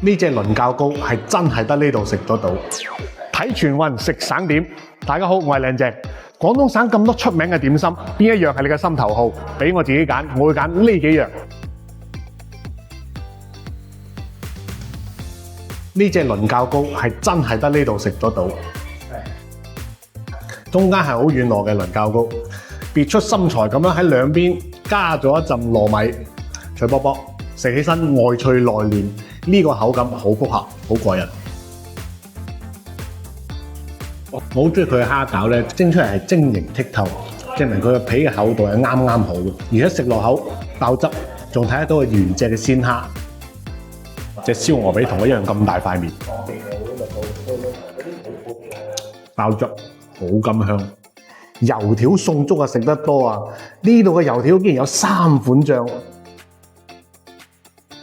呢隻倫教糕係真係得呢度食得到。睇全運食省點，大家好，我係靚隻。廣東省咁多出名嘅點心，邊一樣係你嘅心頭好？俾我自己揀，我會揀呢幾樣。呢隻倫教糕係真係得呢度食得到。中間係好軟糯嘅倫教糕，別出心裁咁樣喺兩邊加咗一陣糯米，脆卜卜，食起身外脆內嫩，呢個口感好複合，好過癮。我好中意佢嘅蝦餃咧，蒸出嚟係晶瑩剔透，證明佢嘅皮嘅厚度係啱啱好嘅，而且食落口爆汁，仲睇得到原隻嘅鮮蝦。隻燒鵝髀同我一樣咁大塊面，爆汁好甘香。油條送粥啊，食得多啊！呢度嘅油條竟然有3款醬。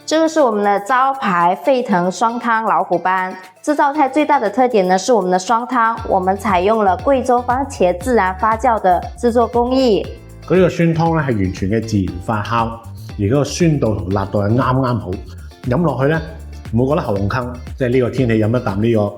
這個是我們的招牌沸騰雙湯老虎斑。這道菜最大的特點呢，是我們的雙湯，我們採用了貴州番茄自然發酵的製作工藝。佢呢個酸湯咧係完全嘅自然發酵，而嗰個酸度同辣度係啱啱好，飲落去咧唔會覺得喉嚨坑，即係呢個天氣飲一啖呢個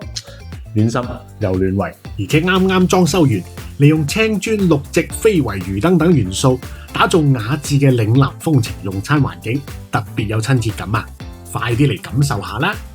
暖心又暖胃，而且啱啱裝修完，利用青磚、綠植、非遺魚燈等元素，打造雅致嘅嶺南風情用餐環境，特別有親切感啊！快啲嚟感受下啦〜